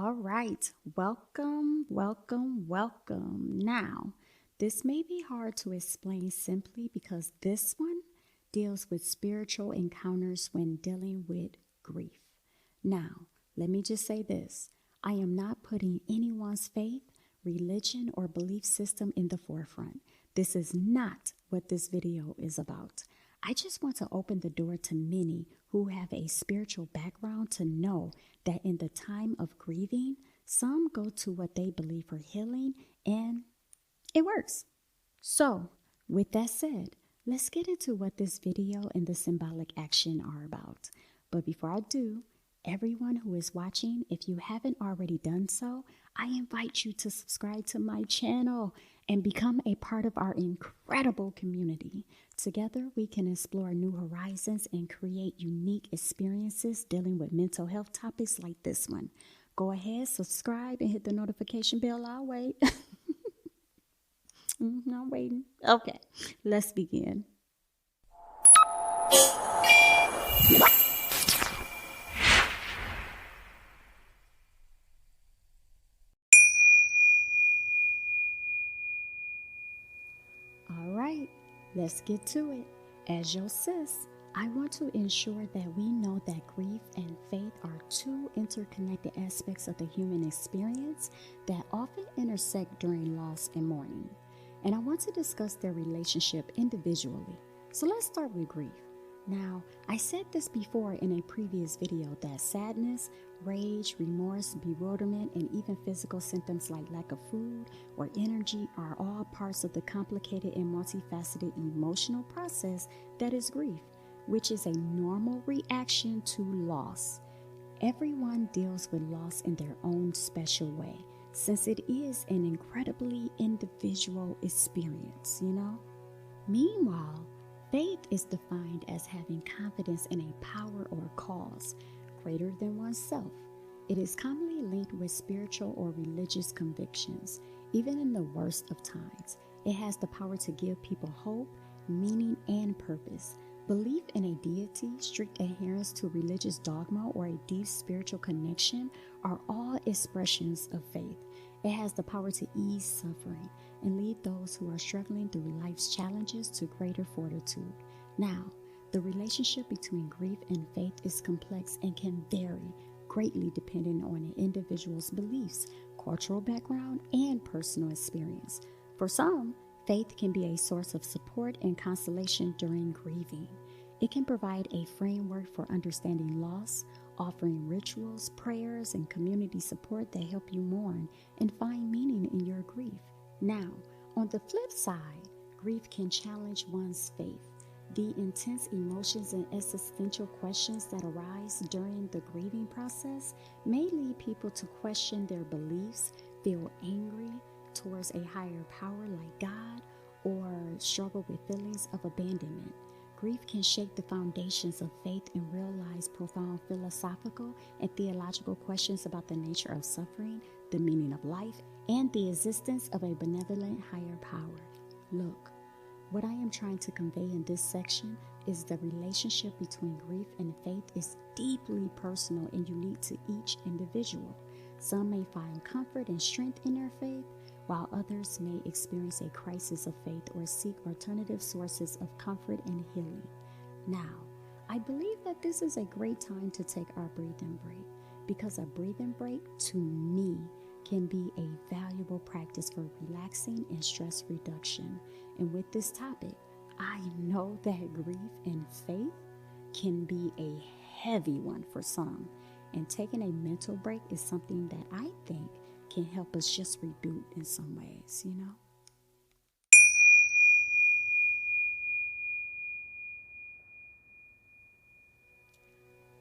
All right, welcome. Now, this may be hard to explain simply because this one deals with spiritual encounters when dealing with grief. Now, let me just say this. I am not putting anyone's faith, religion, or belief system in the forefront. This is not what this video is about. I just want to open the door to many who have a spiritual background to know that in the time of grieving, some go to what they believe for healing and it works. So, with that said, let's get into what this video and the symbolic action are about. But before I do, everyone who is watching, if you haven't already done so, I invite you to subscribe to my channel and become a part of our incredible community. Together, we can explore new horizons and create unique experiences dealing with mental health topics like this one. Go ahead, subscribe, and hit the notification bell. I'll wait. I'm waiting. Okay, let's begin. All right, let's get to it. As your sis, I want to ensure that we know that grief and faith are two interconnected aspects of the human experience that often intersect during loss and mourning. And I want to discuss their relationship individually. So let's start with grief. Now, I said this before in a previous video that sadness, rage, remorse, bewilderment, and even physical symptoms like lack of food or energy are all parts of the complicated and multifaceted emotional process that is grief, which is a normal reaction to loss. Everyone deals with loss in their own special way, since it is an incredibly individual experience, Meanwhile, faith is defined as having confidence in a power or cause greater than oneself. It is commonly linked with spiritual or religious convictions. Even in the worst of times, it has the power to give people hope, meaning, and purpose. Belief in a deity, strict adherence to religious dogma, or a deep spiritual connection are all expressions of faith. It has the power to ease suffering and lead those who are struggling through life's challenges to greater fortitude. Now, the relationship between grief and faith is complex and can vary greatly depending on an individual's beliefs, cultural background, and personal experience. For some, faith can be a source of support and consolation during grieving. It can provide a framework for understanding loss, offering rituals, prayers, and community support that help you mourn and find meaning in your grief. Now, on the flip side, grief can challenge one's faith. The intense emotions and existential questions that arise during the grieving process may lead people to question their beliefs, feel angry towards a higher power like God, or struggle with feelings of abandonment. Grief can shake the foundations of faith and realize profound philosophical and theological questions about the nature of suffering, the meaning of life, and the existence of a benevolent higher power. Look, what I am trying to convey in this section is the relationship between grief and faith is deeply personal and unique to each individual. Some may find comfort and strength in their faith, while others may experience a crisis of faith or seek alternative sources of comfort and healing. Now, I believe that this is a great time to take our breathing break, because a breathing break, to me, can be a valuable practice for relaxing and stress reduction. And with this topic, I know that grief and faith can be a heavy one for some, and taking a mental break is something that I think can help us just reboot in some ways,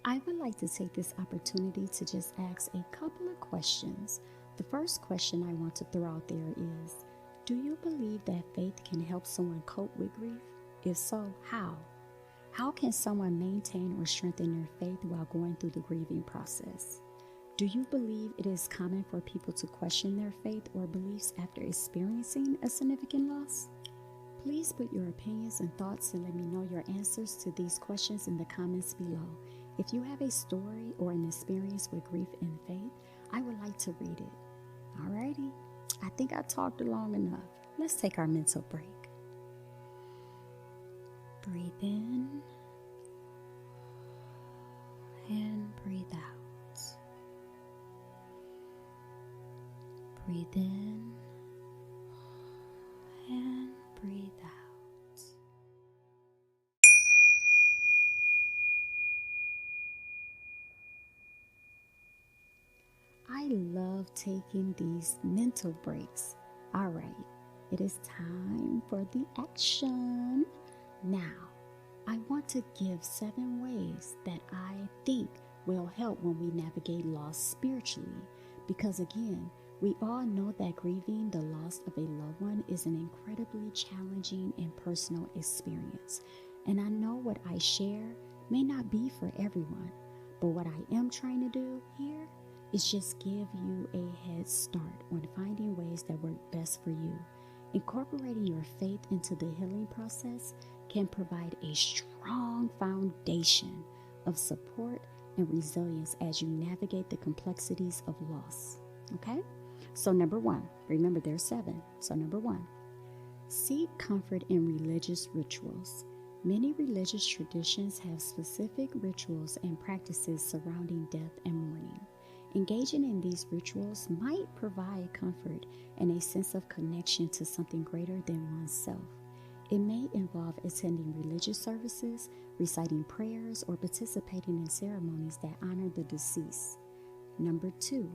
I would like to take this opportunity to just ask a couple of questions. The first question I want to throw out there is, do you believe that faith can help someone cope with grief? If so, how? How can someone maintain or strengthen their faith while going through the grieving process? Do you believe it is common for people to question their faith or beliefs after experiencing a significant loss? Please put your opinions and thoughts and let me know your answers to these questions in the comments below. If you have a story or an experience with grief and faith, I would like to read it. Alrighty, I think I talked long enough. Let's take our mental break. Breathe in and breathe out. Breathe in and breathe out. I love taking these mental breaks. All right, it is time for the action. Now, I want to give 7 ways that I think will help when we navigate loss spiritually. Because again, we all know that grieving the loss of a loved one is an incredibly challenging and personal experience. And I know what I share may not be for everyone, but what I am trying to do here is just give you a head start on finding ways that work best for you. Incorporating your faith into the healing process can provide a strong foundation of support and resilience as you navigate the complexities of loss. Okay? So number 1, remember there's 7. So number 1, seek comfort in religious rituals. Many religious traditions have specific rituals and practices surrounding death and mourning. Engaging in these rituals might provide comfort and a sense of connection to something greater than oneself. It may involve attending religious services, reciting prayers, or participating in ceremonies that honor the deceased. Number 2,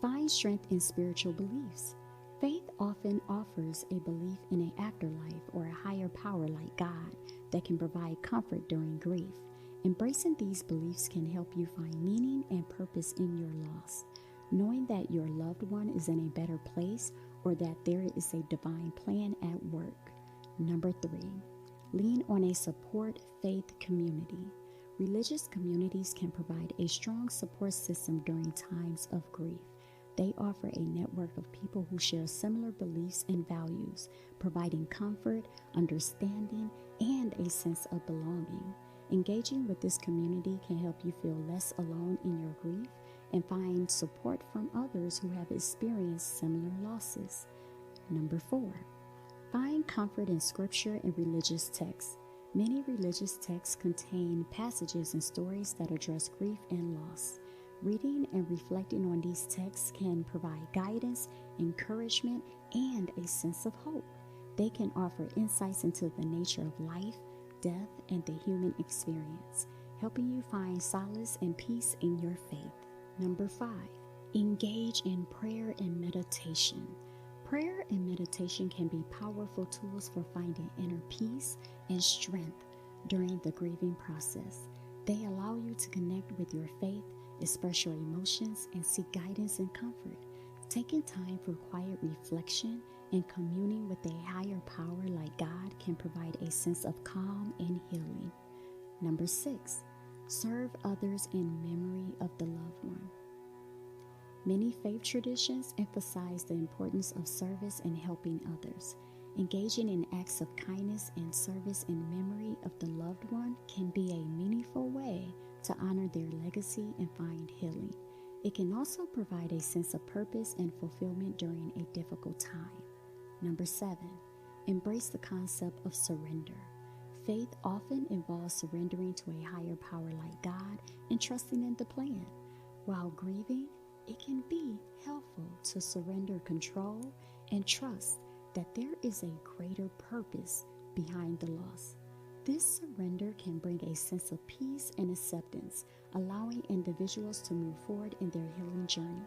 find strength in spiritual beliefs. Faith often offers a belief in an afterlife or a higher power like God that can provide comfort during grief. Embracing these beliefs can help you find meaning and purpose in your loss. Knowing that your loved one is in a better place or that there is a divine plan at work. Number 3, lean on a support faith community. Religious communities can provide a strong support system during times of grief. They offer a network of people who share similar beliefs and values, providing comfort, understanding, and a sense of belonging. Engaging with this community can help you feel less alone in your grief and find support from others who have experienced similar losses. Number 4, find comfort in scripture and religious texts. Many religious texts contain passages and stories that address grief and loss. Reading and reflecting on these texts can provide guidance, encouragement, and a sense of hope. They can offer insights into the nature of life, death, and the human experience, helping you find solace and peace in your faith. Number 5, engage in prayer and meditation. Prayer and meditation can be powerful tools for finding inner peace and strength during the grieving process. They allow you to connect with your faith, express your emotions, and seek guidance and comfort. Taking time for quiet reflection and communing with a higher power like God can provide a sense of calm and healing. Number 6, serve others in memory of the loved one. Many faith traditions emphasize the importance of service and helping others. Engaging in acts of kindness and service in memory of the loved one can be a meaningful way to honor their legacy and find healing. It can also provide a sense of purpose and fulfillment during a difficult time. Number 7, embrace the concept of surrender. Faith often involves surrendering to a higher power like God and trusting in the plan. While grieving, it can be helpful to surrender control and trust that there is a greater purpose behind the loss. This surrender can bring a sense of peace and acceptance, allowing individuals to move forward in their healing journey.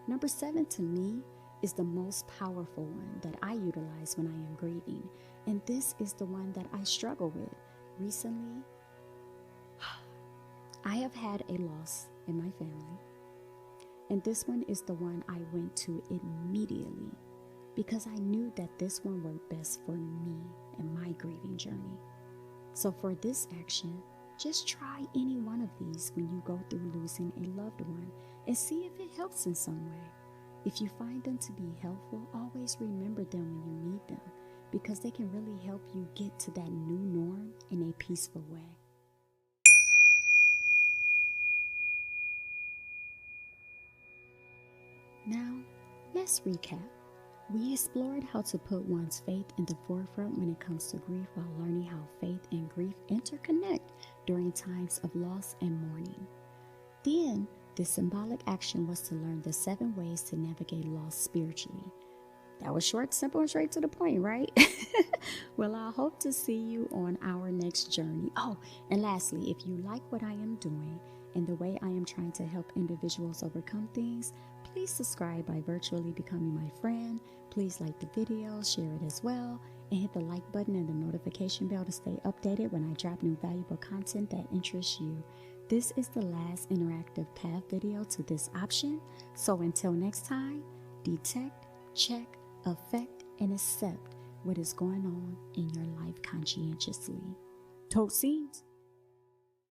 Number 7 to me is the most powerful one that I utilize when I am grieving, and this is the one that I struggle with. Recently, I have had a loss in my family, and this one is the one I went to immediately because I knew that this one worked best for me and my grieving journey. So for this action, just try any one of these when you go through losing a loved one and see if it helps in some way. If you find them to be helpful, always remember them when you need them because they can really help you get to that new norm in a peaceful way. Now, let's recap. We explored how to put one's faith in the forefront when it comes to grief while learning how faith and grief interconnect during times of loss and mourning. Then, the symbolic action was to learn the 7 ways to navigate loss spiritually. That was short, simple, and straight to the point, right? Well, I hope to see you on our next journey. Oh, and lastly, if you like what I am doing and the way I am trying to help individuals overcome things, please subscribe by virtually becoming my friend. Please like the video, share it as well, and hit the like button and the notification bell to stay updated when I drop new valuable content that interests you. This is the last interactive path video to this option. So until next time, detect, check, affect, and accept what is going on in your life conscientiously. Totes seeds.